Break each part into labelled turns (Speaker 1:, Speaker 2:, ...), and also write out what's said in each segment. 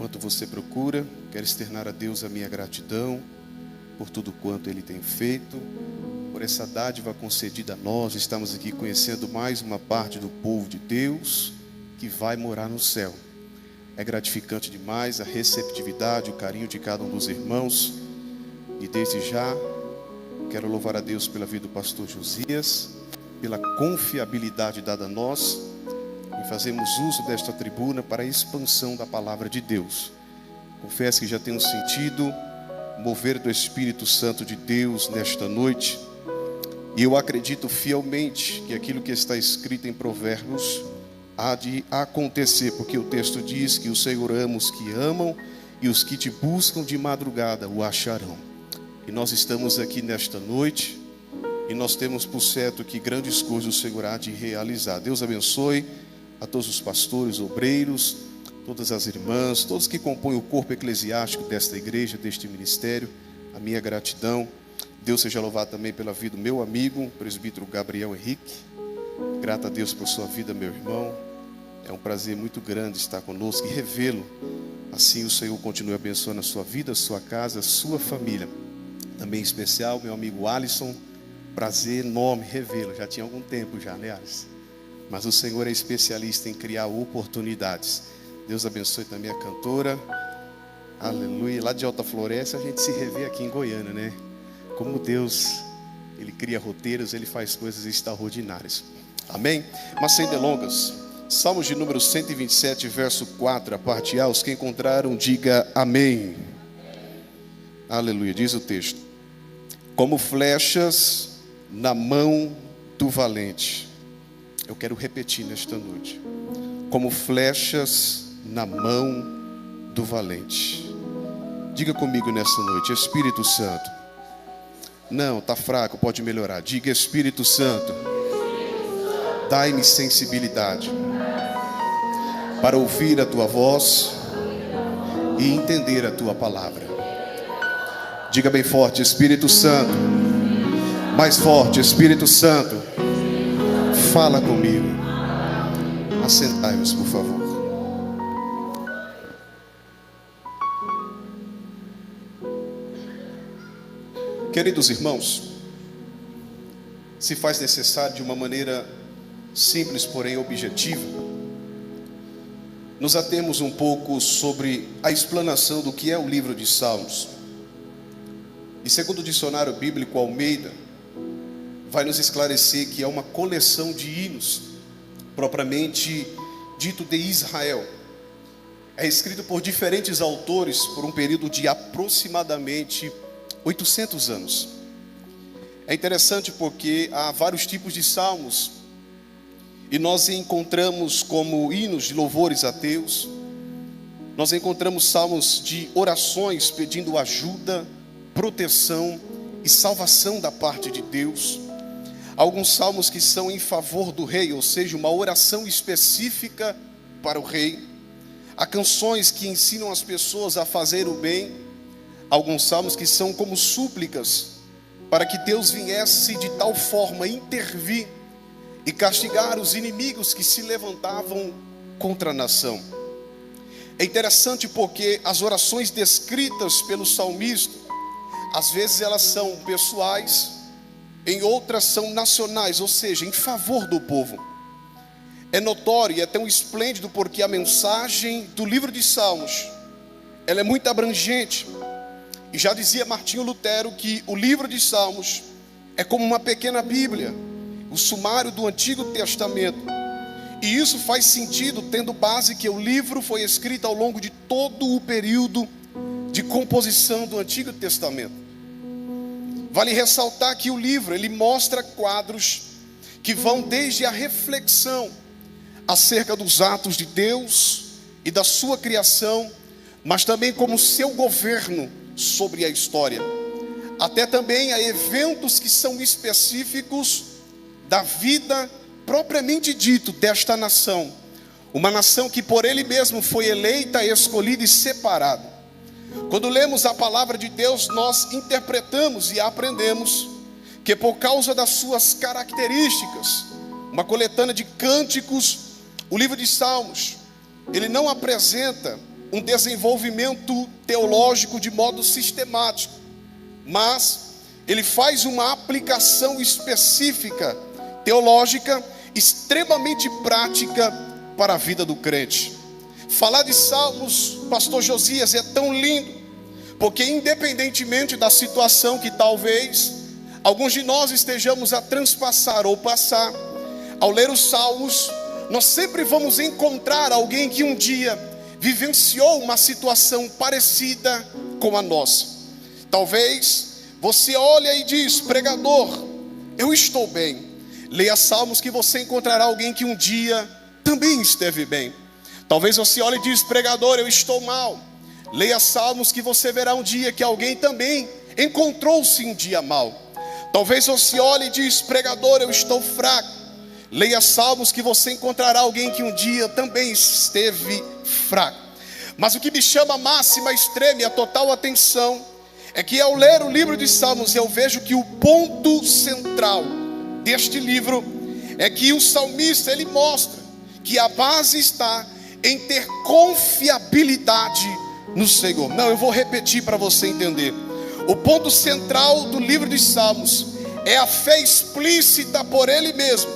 Speaker 1: enquanto você procura, quero externar a Deus a minha gratidão por tudo quanto Ele tem feito, por essa dádiva concedida a nós. Estamos aqui conhecendo mais uma parte do povo de Deus que vai morar no céu. É gratificante demais a receptividade, o carinho de cada um dos irmãos. E desde já, quero louvar a Deus pela vida do pastor Josias, pela confiabilidade dada a nós, e fazemos uso desta tribuna para a expansão da palavra de Deus. Confesso que já tenho sentido o mover do Espírito Santo de Deus nesta noite, e eu acredito fielmente que aquilo que está escrito em Provérbios há de acontecer, porque o texto diz que o Senhor ama os que amam, e os que te buscam de madrugada o acharão. E nós estamos aqui nesta noite, e nós temos por certo que grandes coisas o Senhor há de realizar. Deus abençoe a todos os pastores, obreiros, todas as irmãs, todos que compõem o corpo eclesiástico desta igreja, deste ministério. A minha gratidão. Deus seja louvado também pela vida do meu amigo, o presbítero Gabriel Henrique. Grato a Deus por sua vida, meu irmão. É um prazer muito grande estar conosco e revê-lo. Assim o Senhor continue abençoando a sua vida, a sua casa, a sua família. Também em especial, meu amigo Alisson. Prazer enorme revê-lo. Já tinha algum tempo já, né, Alisson? Mas o Senhor é especialista em criar oportunidades. Deus abençoe também a cantora. Aleluia. Lá de Alta Floresta a gente se revê aqui em Goiânia, né? Como Deus, Ele cria roteiros, Ele faz coisas extraordinárias. Amém? Mas sem delongas, Salmos de número 127, verso 4, a parte A. Os que encontraram, diga amém. Aleluia. Diz o texto: como flechas na mão do valente. Eu quero repetir nesta noite: como flechas na mão do valente. Diga comigo nesta noite: Espírito Santo. Não, está fraco, pode melhorar. Diga: Espírito Santo, dai-me sensibilidade para ouvir a tua voz e entender a tua palavra. Diga bem forte: Espírito Santo. Mais forte: Espírito Santo, fala comigo. Assentai-vos, por favor. Queridos irmãos, se faz necessário de uma maneira simples, porém objetiva, nos atemos um pouco sobre a explanação do que é o livro de Salmos. E segundo o dicionário bíblico Almeida, vai nos esclarecer que é uma coleção de hinos, propriamente dito de Israel. É escrito por diferentes autores por um período de aproximadamente 800 anos. É interessante porque há vários tipos de salmos, e nós encontramos como hinos de louvores a Deus. Nós encontramos salmos de orações pedindo ajuda, proteção e salvação da parte de Deus. Alguns salmos que são em favor do rei, ou seja, uma oração específica para o rei. Há canções que ensinam as pessoas a fazer o bem. Alguns salmos que são como súplicas para que Deus viesse de tal forma intervir e castigar os inimigos que se levantavam contra a nação. É interessante porque as orações descritas pelo salmista, às vezes elas são pessoais, em outras são nacionais, ou seja, em favor do povo. É notório e é tão esplêndido porque a mensagem do livro de Salmos, ela é muito abrangente. E já dizia Martinho Lutero que o livro de Salmos é como uma pequena Bíblia, o sumário do Antigo Testamento. E isso faz sentido, tendo base que o livro foi escrito ao longo de todo o período de composição do Antigo Testamento. Vale ressaltar que o livro, ele mostra quadros que vão desde a reflexão acerca dos atos de Deus e da sua criação, mas também como seu governo sobre a história, até também a eventos que são específicos da vida propriamente dito desta nação, uma nação que por Ele mesmo foi eleita, escolhida e separada. Quando lemos a palavra de Deus, nós interpretamos e aprendemos que por causa das suas características, uma coletânea de cânticos, o livro de Salmos, ele não apresenta um desenvolvimento teológico de modo sistemático, mas ele faz uma aplicação específica, teológica, extremamente prática para a vida do crente. Falar de Salmos, pastor Josias, é tão lindo, porque independentemente da situação que talvez alguns de nós estejamos a transpassar ou passar, ao ler os Salmos, nós sempre vamos encontrar alguém que um dia vivenciou uma situação parecida com a nossa. Talvez você olha e diz: pregador, eu estou bem. Leia Salmos que você encontrará alguém que um dia também esteve bem. Talvez você olhe e diz: pregador, eu estou mal. Leia Salmos que você verá um dia que alguém também encontrou-se um dia mal. Talvez você olhe e diz: pregador, eu estou fraco. Leia Salmos que você encontrará alguém que um dia também esteve fraco. Mas o que me chama a máxima, extrema e a total atenção é que ao ler o livro de Salmos eu vejo que o ponto central deste livro é que o salmista ele mostra que a base está em ter confiabilidade no Senhor. Não, eu vou repetir para você entender. O ponto central do livro de Salmos é a fé explícita por ele mesmo,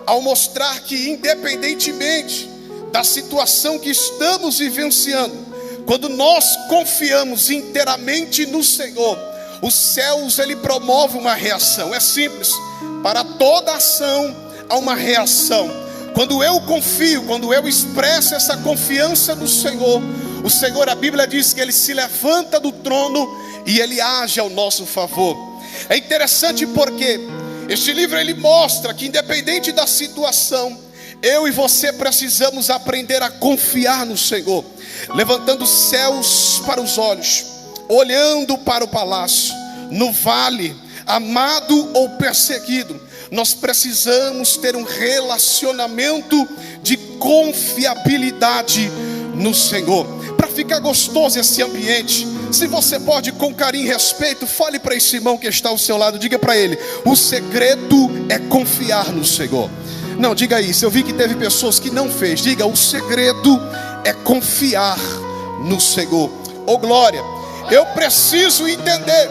Speaker 1: ao mostrar que independentemente da situação que estamos vivenciando, quando nós confiamos inteiramente no Senhor, os céus ele promove uma reação. É simples, para toda ação há uma reação. Quando eu confio, quando eu expresso essa confiança no Senhor, o Senhor, a Bíblia diz que ele se levanta do trono e ele age ao nosso favor. É interessante porque este livro ele mostra que independente da situação, eu e você precisamos aprender a confiar no Senhor, levantando os céus para os olhos, olhando para o palácio, no vale, amado ou perseguido, nós precisamos ter um relacionamento de confiabilidade no Senhor. Para ficar gostoso esse ambiente, se você pode com carinho e respeito, fale para esse irmão que está ao seu lado, diga para ele: o segredo é confiar no Senhor. Não, diga isso, eu vi que teve pessoas que não fez. Diga: o segredo é confiar no Senhor. Oh glória, eu preciso entender,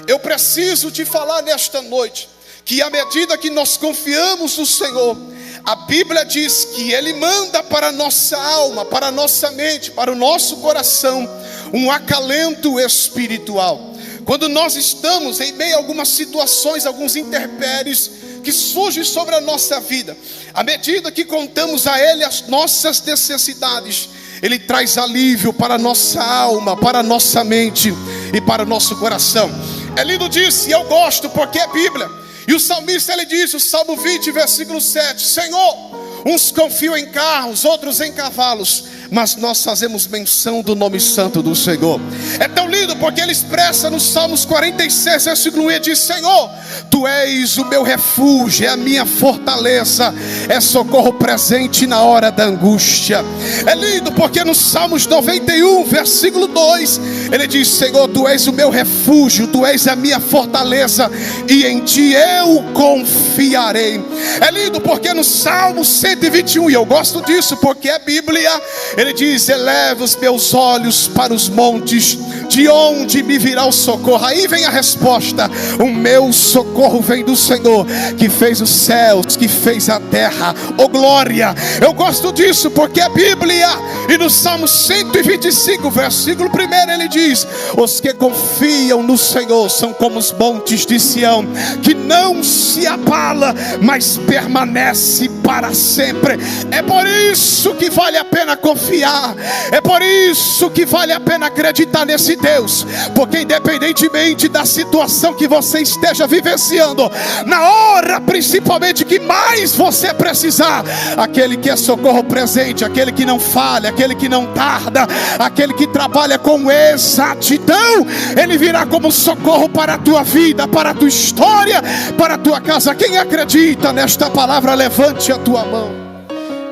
Speaker 1: eu preciso te falar nesta noite, que à medida que nós confiamos no Senhor, a Bíblia diz que Ele manda para a nossa alma, para a nossa mente, para o nosso coração, um acalento espiritual. Quando nós estamos em meio a algumas situações, alguns intempéries que surgem sobre a nossa vida, à medida que contamos a Ele as nossas necessidades, Ele traz alívio para a nossa alma, para a nossa mente e para o nosso coração. É lindo disso, e eu gosto porque é Bíblia. E o salmista ele diz, o Salmo 20, versículo 7: Senhor, uns confiam em carros, outros em cavalos, mas nós fazemos menção do nome santo do Senhor. É tão lindo porque ele expressa no Salmos 46, versículo 1, e diz: Senhor, Tu és o meu refúgio, é a minha fortaleza, é socorro presente na hora da angústia. É lindo porque no Salmos 91, versículo 2, ele diz: Senhor, Tu és o meu refúgio, Tu és a minha fortaleza, e em Ti eu confiarei. É lindo porque no Salmo 121, e eu gosto disso porque é Bíblia, ele diz: eleva os meus olhos para os montes, de onde me virá o socorro? Aí vem a resposta: o meu socorro vem do Senhor, que fez os céus, que fez a terra. Oh glória, eu gosto disso porque é Bíblia. E no Salmo 125, versículo 1, ele diz: os que confiam no Senhor são como os montes de Sião, que não se abala, mas permanece para sempre. É por isso que vale a pena confiar, é por isso que vale a pena acreditar nesse Deus, porque independentemente da situação que você esteja vivenciando, na hora principalmente que mais você precisar, aquele que é socorro presente, aquele que não falha, aquele que não tarda, aquele que trabalha com exatidão, ele virá como socorro para a tua vida, para a tua história, para a tua casa. Quem acredita nesta palavra, levante a tua mão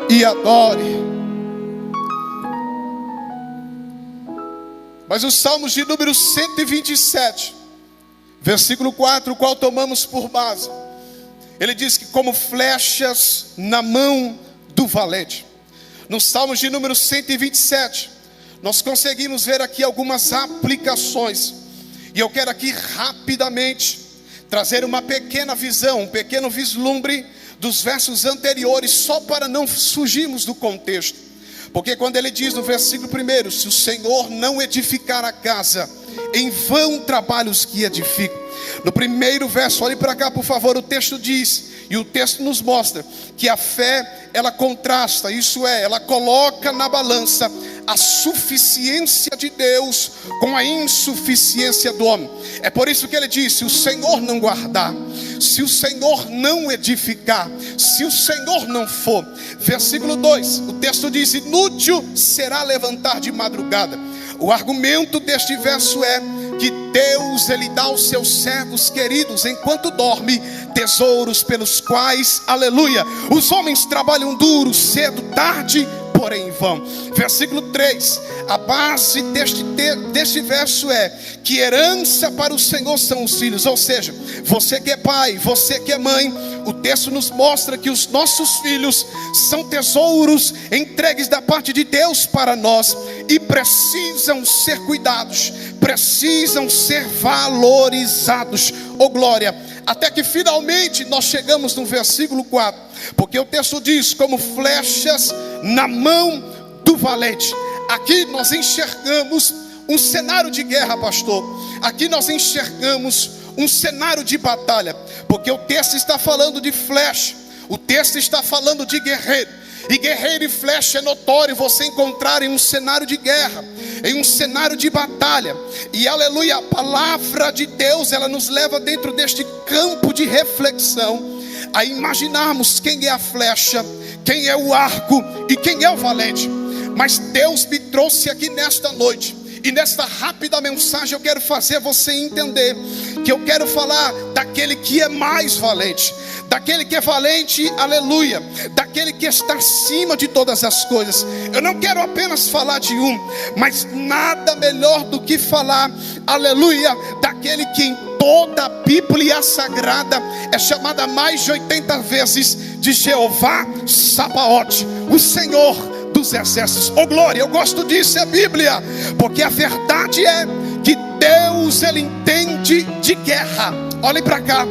Speaker 1: e adore. Mas os Salmos de número 127, versículo 4, o qual tomamos por base, ele diz que como flechas na mão do valente. Nos Salmos de número 127, nós conseguimos ver aqui algumas aplicações. E eu quero aqui rapidamente trazer uma pequena visão, um pequeno vislumbre dos versos anteriores, só para não fugirmos do contexto. Porque quando ele diz no versículo 1, se o Senhor não edificar a casa, em vão trabalham os que edificam. No primeiro verso, olhe para cá por favor, o texto diz, e o texto nos mostra, que a fé, ela contrasta, isso é, ela coloca na balança a suficiência de Deus com a insuficiência do homem. É por isso que ele diz, se o Senhor não guardar, se o Senhor não edificar, se o Senhor não for. Versículo 2, o texto diz, inútil será levantar de madrugada. O argumento deste verso é que Deus, ele dá aos seus servos queridos, enquanto dorme, tesouros pelos quais, aleluia, os homens trabalham duro, cedo, tarde, porém em vão. Versículo 3, a base deste verso é que herança para o Senhor são os filhos. Ou seja, você que é pai, você que é mãe, o texto nos mostra que os nossos filhos são tesouros entregues da parte de Deus para nós, e precisam ser cuidados, precisam ser valorizados. Oh glória, até que finalmente nós chegamos no versículo 4, porque o texto diz, como flechas na mão do valente. Aqui nós enxergamos um cenário de guerra, pastor. Aqui nós enxergamos um cenário de batalha, porque o texto está falando de flecha, o texto está falando de guerreiro. E guerreiro e flecha é notório você encontrar em um cenário de guerra, em um cenário de batalha. E aleluia, a palavra de Deus, ela nos leva dentro deste campo de reflexão a imaginarmos quem é a flecha, quem é o arco e quem é o valente. Mas Deus me trouxe aqui nesta noite, e nesta rápida mensagem eu quero fazer você entender que eu quero falar daquele que é mais valente, daquele que é valente, aleluia, daquele que está acima de todas as coisas. Eu não quero apenas falar de um, mas nada melhor do que falar, aleluia, daquele que em toda a Bíblia Sagrada é chamada mais de 80 vezes de Jeová Sabaote, o Senhor dos exércitos. Oh glória, eu gosto disso, é Bíblia, porque a verdade é que Deus, ele entende de guerra. Olhem para cá,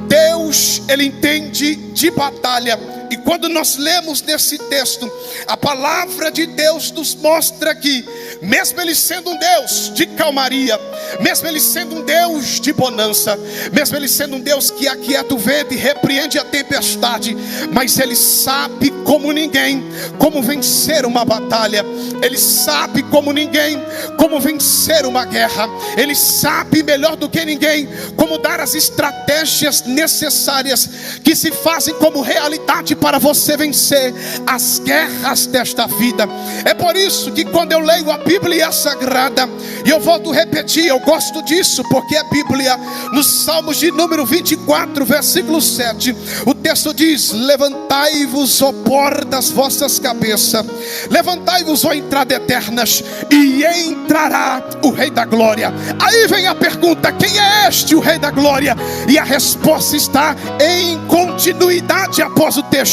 Speaker 1: Deus, ele entende de batalha. E quando nós lemos nesse texto, a palavra de Deus nos mostra que, mesmo ele sendo um Deus de calmaria, mesmo ele sendo um Deus de bonança, mesmo ele sendo um Deus que aquieta o vento e repreende a tempestade, mas ele sabe como ninguém como vencer uma batalha. Ele sabe como ninguém como vencer uma guerra. Ele sabe melhor do que ninguém como dar as estratégias necessárias que se fazem como realidade para você vencer as guerras desta vida. É por isso que quando eu leio a Bíblia Sagrada, e eu volto a repetir, eu gosto disso, porque a Bíblia, nos Salmos de número 24, versículo 7, o texto diz, levantai-vos, ó portas, vossas cabeças, levantai-vos, ó entrada eternas, e entrará o Rei da Glória. Aí vem a pergunta, quem é este o Rei da Glória? E a resposta está em continuidade após o texto.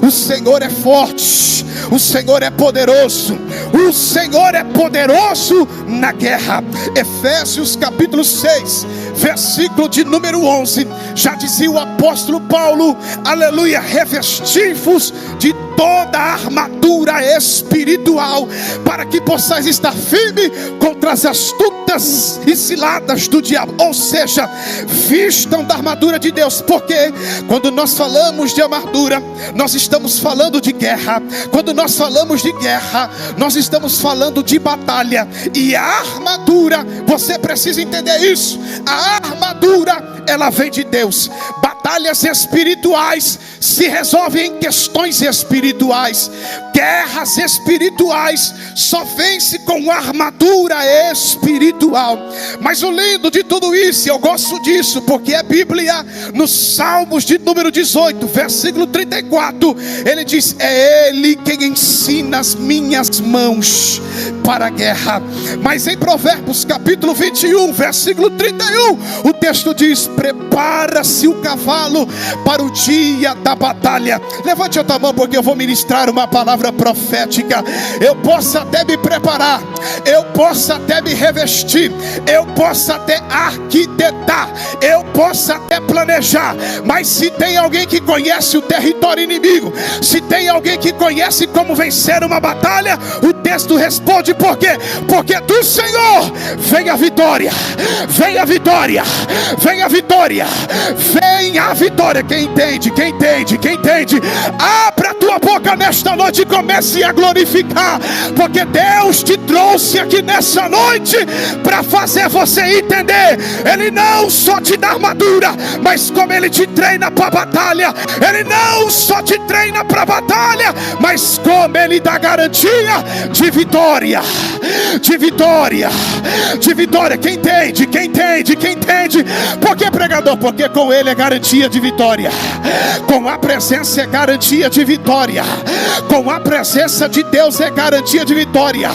Speaker 1: O Senhor é forte, o Senhor é poderoso, o Senhor é poderoso na guerra. Efésios capítulo 6, versículo de número 11, já dizia o apóstolo Paulo, aleluia, revesti-vos de toda a armadura espiritual, para que possais estar firme contra as astutas e ciladas do diabo. Ou seja, vistam da armadura de Deus, porque quando nós falamos de armadura, nós estamos falando de guerra. Quando nós falamos de guerra, nós estamos falando de batalha. E a armadura, você precisa entender isso, a armadura, ela vem de Deus. Batalhas espirituais se resolvem em questões espirituais. Guerras espirituais só vence com armadura espiritual. Mas o lindo de tudo isso, eu gosto disso, porque a Bíblia, nos Salmos de número 18, versículo 34, ele diz, é Ele quem ensina as minhas mãos para a guerra. Mas em Provérbios capítulo 21, versículo 31, o texto diz, prepara-se o cavalo para o dia da batalha. Levante a tua mão, porque eu vou ministrar uma palavra
Speaker 2: palavra profética. Eu posso até me preparar, eu posso até me revestir, eu posso até arquitetar, eu posso até planejar, mas se tem alguém que conhece o território inimigo, se tem alguém que conhece como vencer uma batalha, o texto responde: por quê? Porque do Senhor vem a vitória, vem a vitória, vem a vitória, vem a vitória. Quem entende, quem entende, quem entende, abra a tua boca nesta noite e comece a glorificar, porque Deus te trouxe aqui nessa noite para fazer você entender. Ele não só te dá armadura, mas como Ele te treina para a batalha. Ele não só te treina para a batalha, mas como Ele dá garantia de vitória, de vitória, de vitória. Quem entende, quem entende, quem entende. Por que, pregador? Porque com Ele é garantia de vitória, com a presença é garantia de vitória, com a presença de Deus é garantia de vitória.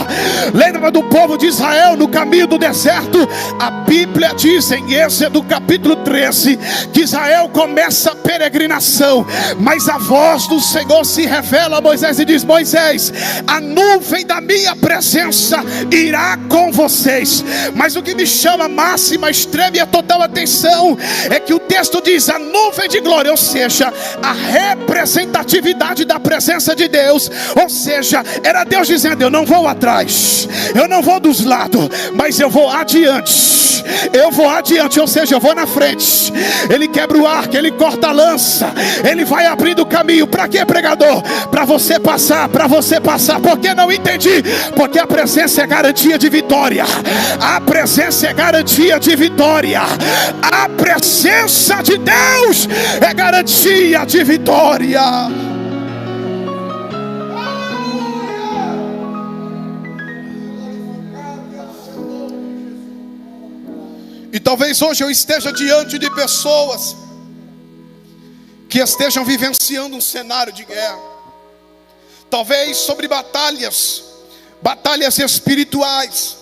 Speaker 2: Lembra do povo de Israel no caminho do deserto? A Bíblia diz em Êxodo capítulo 13 que Israel começa a peregrinação, mas a voz do Senhor se revela a Moisés e diz: Moisés, a nuvem da minha presença irá com vocês. Mas o que me chama máxima, extrema e a total atenção é que o texto diz a nuvem de glória, ou seja, a representatividade da presença de Deus. Ou seja, era Deus dizendo: eu não vou atrás, eu não vou dos lados, mas eu vou adiante, eu vou adiante, ou seja, eu vou na frente. Ele quebra o arco, ele corta a lança, ele vai abrindo o caminho. Para quê, pregador? Para você passar, para você passar. Por que não entendi? Porque a presença é garantia de vitória, a presença é garantia de vitória, a presença de Deus é garantia de vitória. E talvez hoje eu esteja diante de pessoas que estejam vivenciando um cenário de guerra, talvez sobre batalhas espirituais,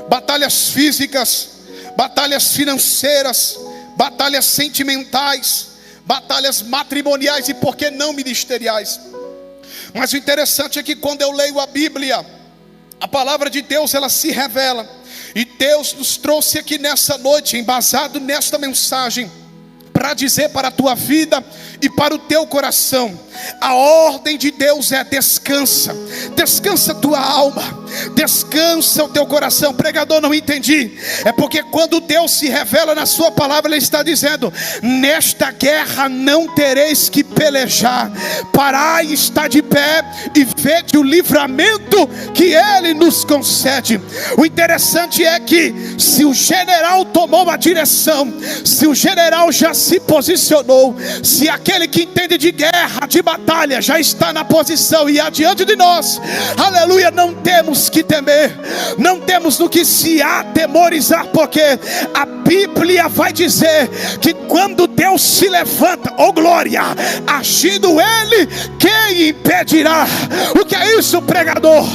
Speaker 2: batalhas físicas, batalhas financeiras, batalhas sentimentais, batalhas matrimoniais e por que não ministeriais. Mas o interessante é que quando eu leio a Bíblia, a palavra de Deus ela se revela. E Deus nos trouxe aqui nessa noite, embasado nesta mensagem, para dizer para a tua vida e para o teu coração: a ordem de Deus é descansa, descansa a tua alma, descansa o teu coração. Pregador, não entendi. É porque quando Deus se revela na sua palavra, Ele está dizendo: nesta guerra não tereis que pelejar, parai, está de pé e vede o livramento que Ele nos concede. O interessante é que se o general tomou uma direção, se o general já se posicionou, se aquele que entende de guerra, de batalha, já está na posição e adiante de nós, aleluia, não temos que temer, não temos do que se atemorizar, porque a Bíblia vai dizer que quando Deus se levanta, oh glória, agindo Ele, quem impedirá? O que é isso, pregador?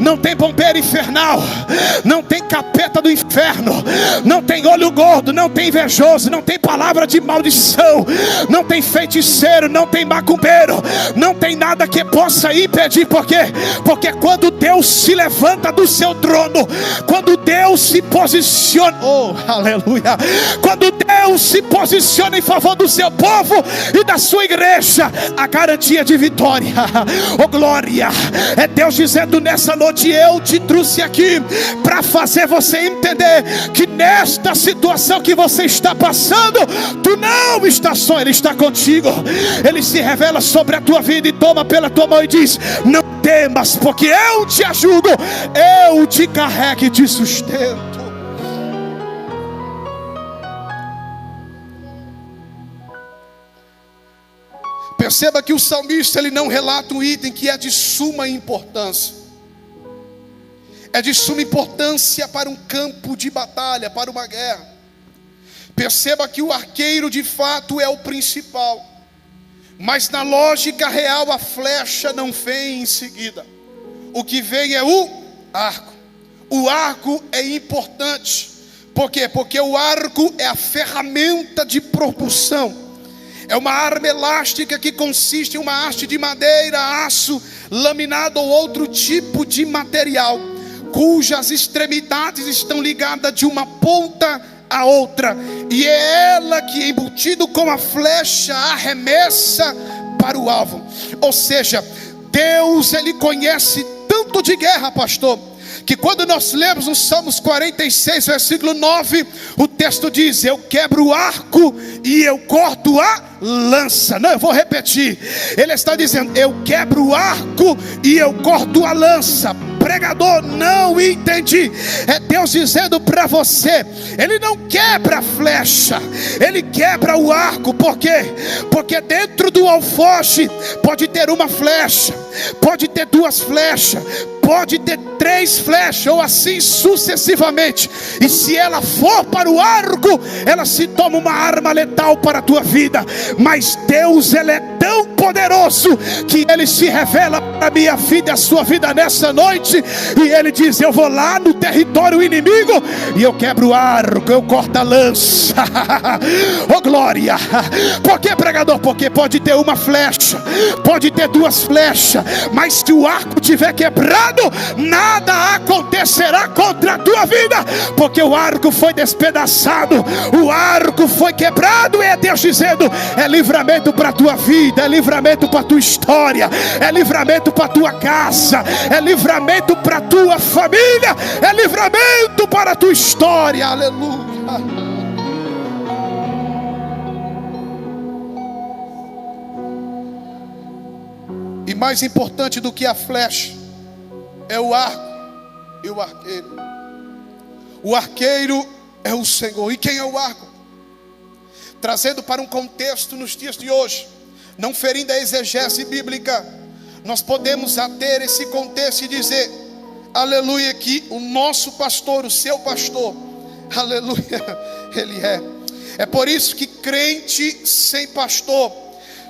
Speaker 2: Não tem bombeiro infernal, não tem capeta do inferno, não tem olho gordo, não tem invejoso, não tem palavra de maldição, não tem feiticeiro, não tem macumbeiro, não tem nada que possa impedir. Por quê? Porque quando Deus se levanta do seu trono, quando Deus se posiciona, oh aleluia, quando Deus se posiciona em favor do seu povo e da sua igreja, a garantia de vitória, oh glória, é Deus dizendo nessa noite: eu te trouxe aqui para fazer você entender que nesta situação que você está passando, tu não está só, Ele está contigo. Ele se revela sobre a tua vida e toma pela tua mão e diz: não temas, porque eu te ajudo, eu te carrego e te sustento. Perceba que o salmista ele não relata um item que é de suma importância. É de suma importância para um campo de batalha, para uma guerra. Perceba que o arqueiro de fato é o principal, mas na lógica real a flecha não vem em seguida. O que vem é o arco. O arco é importante. Por quê? Porque o arco é a ferramenta de propulsão, É uma arma elástica que consiste em uma haste de madeira, aço, laminado ou outro tipo de material, cujas extremidades estão ligadas de uma ponta a outra, e é ela que, embutido com a flecha, arremessa para o alvo. Ou seja, Deus, Ele conhece tanto de guerra, pastor, que quando nós lemos no Salmos 46, versículo 9, o texto diz: eu quebro o arco e eu corto a lança. Não, eu vou repetir. Ele está dizendo: eu quebro o arco e eu corto a lança. Pregador, não entendi. É Deus dizendo para você: Ele não quebra a flecha, Ele quebra o arco. Por quê? Porque dentro do alforje pode ter uma flecha, pode ter duas flechas, pode ter três flechas, ou assim sucessivamente. E se ela for para o arco, ela se torna uma arma letal para a tua vida. Mas Deus, Ele é tão poderoso que Ele se revela para a minha vida e a sua vida nessa noite, e Ele diz: eu vou lá no território inimigo e eu quebro o arco, eu corto a lança. Oh glória! Por que, pregador? Porque pode ter uma flecha, pode ter duas flechas, mas se o arco tiver quebrado, nada acontecerá contra a tua vida, porque o arco foi despedaçado, o arco foi quebrado. E é Deus dizendo: é livramento para a tua vida, é livramento para a tua história, é livramento para a tua casa, é livramento para a tua família, é livramento para a tua história. Aleluia. E mais importante do que a flecha é o arco e o arqueiro. O arqueiro é o Senhor. E quem é o arco? Trazendo para um contexto nos dias de hoje, não ferindo a exegese bíblica, nós podemos ater esse contexto e dizer: aleluia, que o nosso pastor, o seu pastor, aleluia, Ele é. É por isso que crente sem pastor,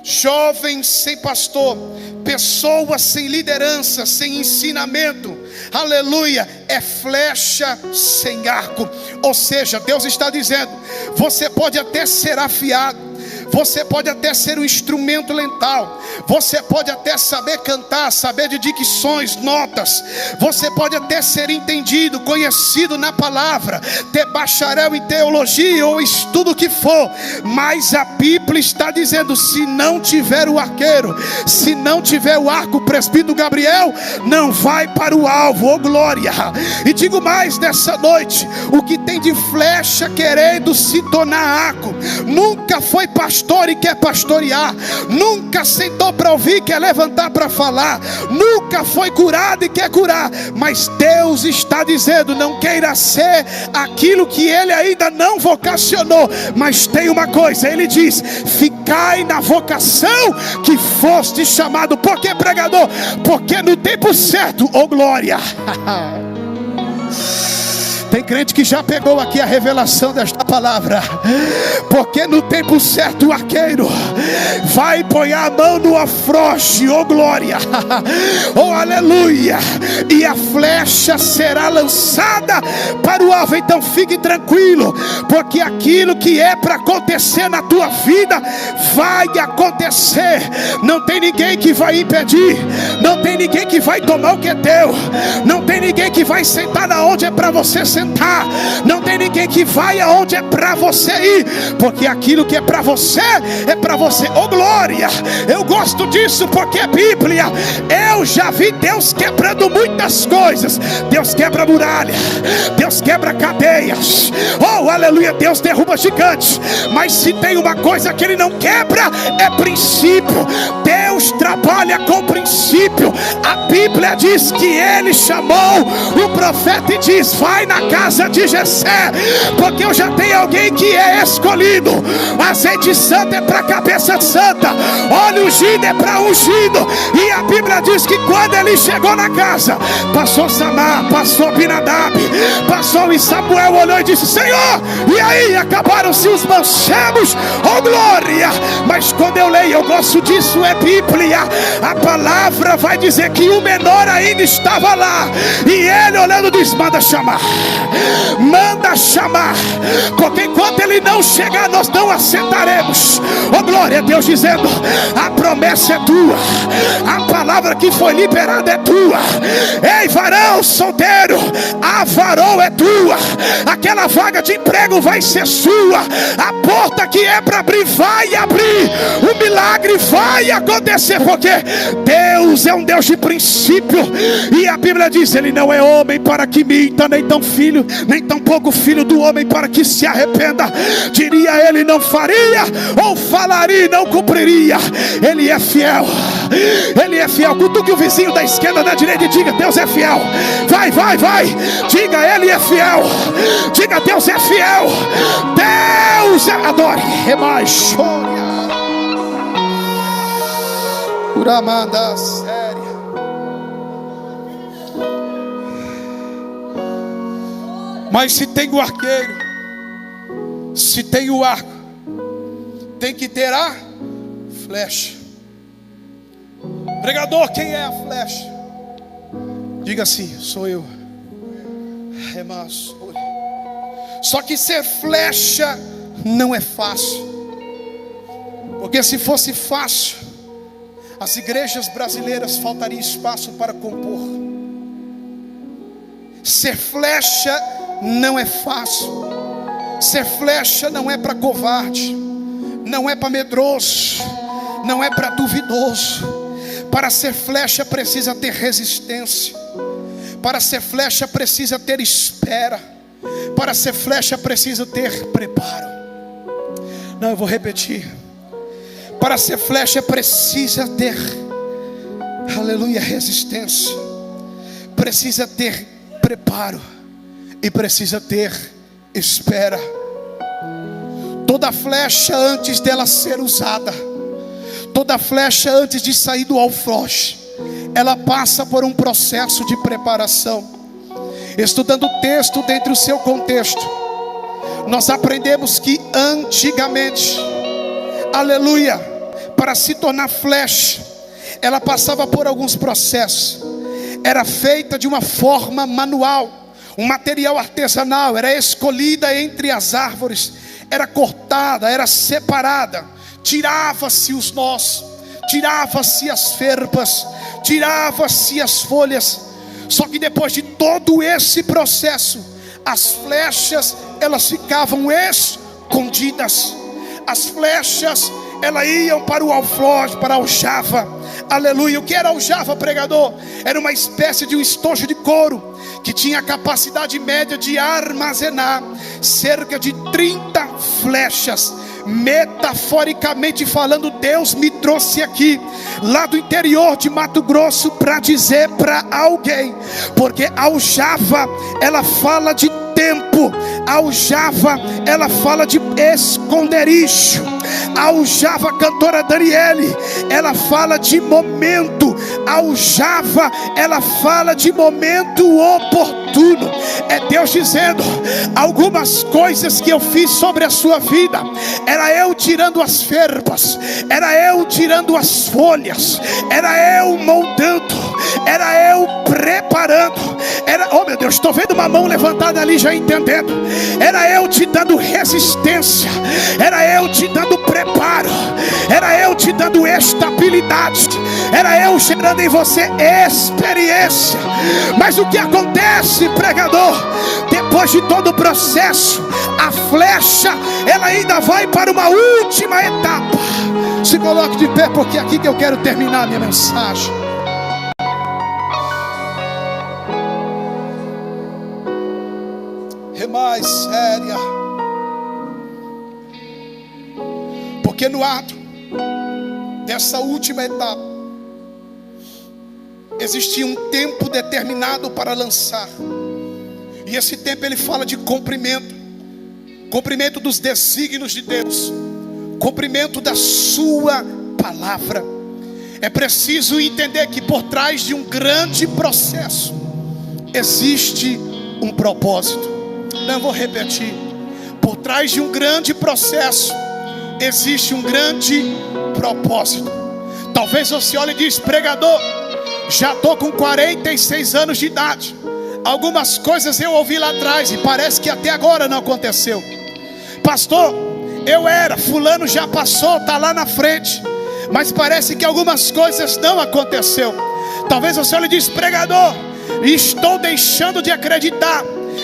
Speaker 2: jovem sem pastor, pessoas sem liderança, sem ensinamento, aleluia, é flecha sem arco. Ou seja, Deus está dizendo: você pode até ser afiado, você pode até ser um instrumento lental, você pode até saber cantar, saber de dicções, notas, você pode até ser entendido, conhecido na palavra, ter bacharel em teologia ou estudo que for, mas a Bíblia está dizendo: se não tiver o arqueiro, se não tiver o arco, o presbítero Gabriel não vai para o alvo. Oh glória! E digo mais nessa noite: o que tem de flecha querendo se tornar arco, nunca foi pastor e quer pastorear, nunca sentou para ouvir, quer levantar para falar, nunca foi curado e quer curar. Mas Deus está dizendo: não queira ser aquilo que Ele ainda não vocacionou, mas tem uma coisa, Ele diz: ficai na vocação que foste chamado. Por que, pregador? Porque no tempo certo, oh glória! Tem crente que já pegou aqui a revelação desta palavra. Porque no tempo certo o arqueiro vai pôr a mão no afroche, oh glória, oh aleluia, e a flecha será lançada para o alvo. Então fique tranquilo, porque aquilo que é para acontecer na tua vida vai acontecer. Não tem ninguém que vai impedir, não tem ninguém que vai tomar o que é teu, não tem ninguém que vai sentar na onde é para você sentar, não tem ninguém que vai aonde é para você ir, porque aquilo que é para você é para você. Oh glória, eu gosto disso, porque é Bíblia. Eu já vi Deus quebrando muitas coisas. Deus quebra muralha, Deus quebra cadeias, oh aleluia, Deus derruba gigantes. Mas se tem uma coisa que Ele não quebra, é princípio. Deus trabalha com princípio. A Bíblia diz que Ele chamou o profeta e diz: vai na casa de Jessé, porque eu já tenho alguém que é escolhido. Azeite santo é para cabeça santa, óleo ungido é para ungido. E a Bíblia diz que quando ele chegou na casa, passou Samar, passou Abinadab, passou, e Samuel olhou e disse: Senhor, e aí, acabaram-se os mancebos? Oh glória! Mas quando eu leio, eu gosto disso, é Bíblia. ampliar. A palavra vai dizer que o menor ainda estava lá, e ele olhando diz: manda chamar, porque enquanto ele não chegar, nós não assentaremos. Oh, glória a Deus, dizendo: a promessa é tua, a palavra que foi liberada é tua. Ei, varão solteiro, a varão é tua. Aquela vaga de emprego vai ser sua. A porta que é para abrir vai abrir. O milagre vai acontecer, porque Deus é um Deus de princípio. E a Bíblia diz: ele não é homem para que minta, nem tão pouco filho do homem para que se arrependa. Diria ele, não faria, ou falaria e não cumpriria. Ele é fiel. Ele é fiel. Cutuque o vizinho da esquerda, da direita e diga: Deus é fiel. Vai. Diga: ele é fiel. Diga: Deus é fiel. Deus é... Adore. Uramanda séria. Mas se tem o arqueiro, se tem o arco, tem que ter a flecha. Pregador, quem é a flecha? Diga assim: sou eu. Só que ser flecha não é fácil, porque se fosse fácil, as igrejas brasileiras faltaria espaço para compor. Ser flecha não é fácil. Ser flecha não é para covarde, não é para medroso, não é para duvidoso. Para ser flecha precisa ter resistência. Para ser flecha precisa ter espera. Para ser flecha precisa ter preparo. Não, eu vou repetir. Para ser flecha precisa ter, aleluia, resistência. Precisa ter preparo. E precisa ter espera. Toda flecha, antes dela ser usada, toda flecha antes de sair do alforje, ela passa por um processo de preparação. Estudando o texto dentro do seu contexto, nós aprendemos que antigamente, aleluia, para se tornar flecha, ela passava por alguns processos. Era feita de uma forma manual, um material artesanal, era escolhida entre as árvores, era cortada, era separada, tirava-se os nós, tirava-se as ferpas, tirava-se as folhas. Só que depois de todo esse processo, as flechas, elas ficavam escondidas. As flechas, elas iam para o alforje, para a aljava. Aleluia. O que era a aljava, pregador? Era uma espécie de um estojo de couro, que tinha a capacidade média de armazenar cerca de 30 flechas. Metaforicamente falando, Deus me trouxe aqui, lá do interior de Mato Grosso, para dizer para alguém, porque a aljava, ela fala de tempo, a aljava, ela fala de esconderijo. A aljava, cantora Daniele, ela fala de momento. A aljava, ela fala de momento oportuno. É Deus dizendo: algumas coisas que eu fiz sobre a sua vida, era eu tirando as ferpas, era eu tirando as folhas, era eu moldando, era eu preparando, era, oh meu Deus, estou vendo uma mão levantada ali já entendendo. Era eu te dando resistência, era eu te dando preparo, era eu te dando estabilidade, era eu gerando em você experiência. Mas o que acontece, pregador? Depois de todo o processo, a flecha, ela ainda vai para uma última etapa. Se coloque de pé, porque é aqui que eu quero terminar a minha mensagem. É mais séria, porque no ato dessa última etapa existia um tempo determinado para lançar. E esse tempo ele fala de cumprimento dos desígnios de Deus, cumprimento da sua palavra. É preciso entender que por trás de um grande processo existe um propósito. Não vou repetir. Por trás de um grande processo existe um grande propósito. Talvez você olhe e diz: pregador, já estou com 46 anos de idade. Algumas coisas eu ouvi lá atrás e parece que até agora não aconteceu. Pastor, eu era, fulano já passou, está lá na frente, mas parece que algumas coisas não aconteceu. Talvez você olhe e diz: pregador, estou deixando de acreditar,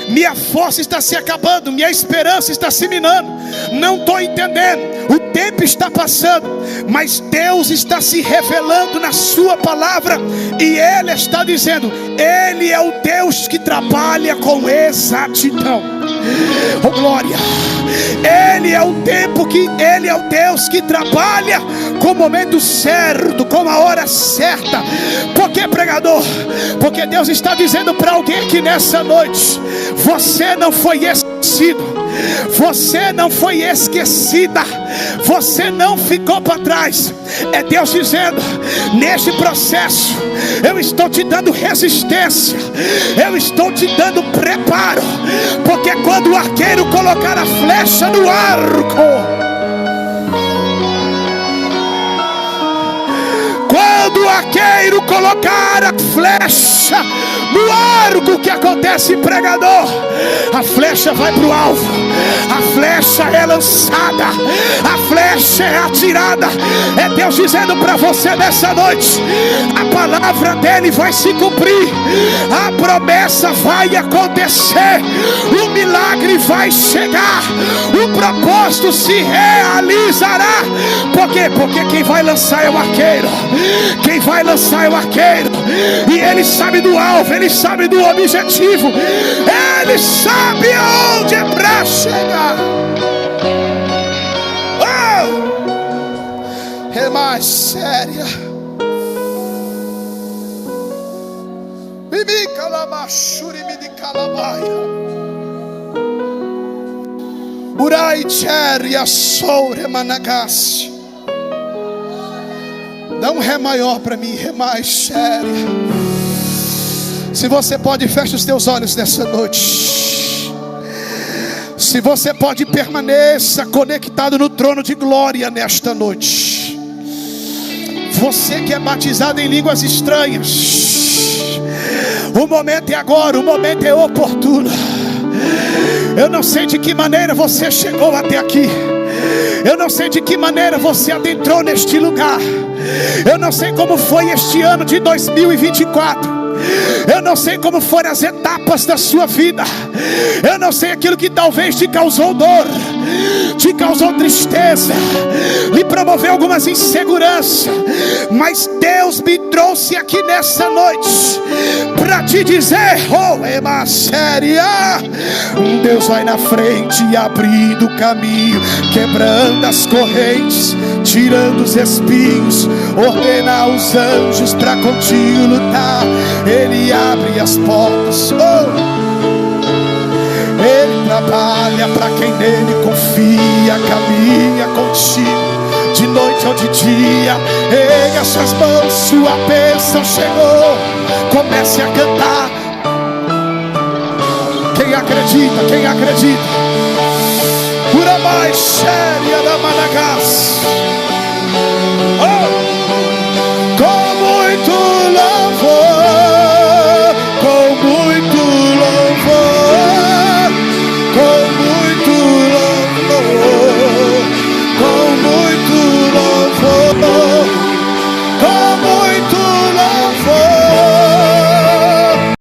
Speaker 2: minha força está se acabando, minha esperança está se minando, não estou entendendo, o tempo está passando, mas Deus está se revelando na sua palavra, e Ele está dizendo: Ele é o Deus que trabalha com exatidão. Oh glória! Ele é o Deus que trabalha com o momento certo, com a hora certa. Por que, pregador? Porque Deus está dizendo para alguém aqui nessa noite: você não foi esquecido, você não foi esquecida, você não ficou para trás. É Deus dizendo: neste processo eu estou te dando resistência, eu estou te dando preparo, porque quando o arqueiro colocar a flecha no arco, quando o arqueiro colocar a flecha no arco, o que acontece, pregador? A flecha vai para o alvo, a flecha é lançada, a flecha é atirada. É Deus dizendo para você nessa noite: a palavra dele vai se cumprir, a promessa vai acontecer, o milagre vai chegar, o propósito se realizará. Por quê? Porque quem vai lançar é o arqueiro, quem vai lançar é o arqueiro, e ele sabe do alvo, ele sabe do objetivo, ele sabe aonde é para chegar. Oh! É mais séria. Bibi calamachuri me de calabaia. Urai cheria soure managassi. Dá um ré maior para mim, ré mais séria. Se você pode, feche os teus olhos nessa noite. Se você pode, permaneça conectado no trono de glória nesta noite. Você que é batizado em línguas estranhas, o momento é agora, o momento é oportuno. Eu não sei de que maneira você chegou até aqui, eu não sei de que maneira você adentrou neste lugar, eu não sei como foi este ano de 2024, eu não sei como foram as etapas da sua vida, eu não sei aquilo que talvez te causou dor, te causou tristeza, lhe promoveu algumas inseguranças, mas Deus me trouxe aqui nessa noite para te dizer: oh, é uma séria. Deus vai na frente e abrindo o caminho, quebrando as correntes, tirando os espinhos, ordena os anjos para contigo lutar. Ele abre as portas, Ele trabalha para quem nele confia, caminha contigo de noite ou de dia. Erga suas mãos, sua bênção chegou. Comece a cantar. Quem acredita, quem acredita. Pura mais séria da Managas.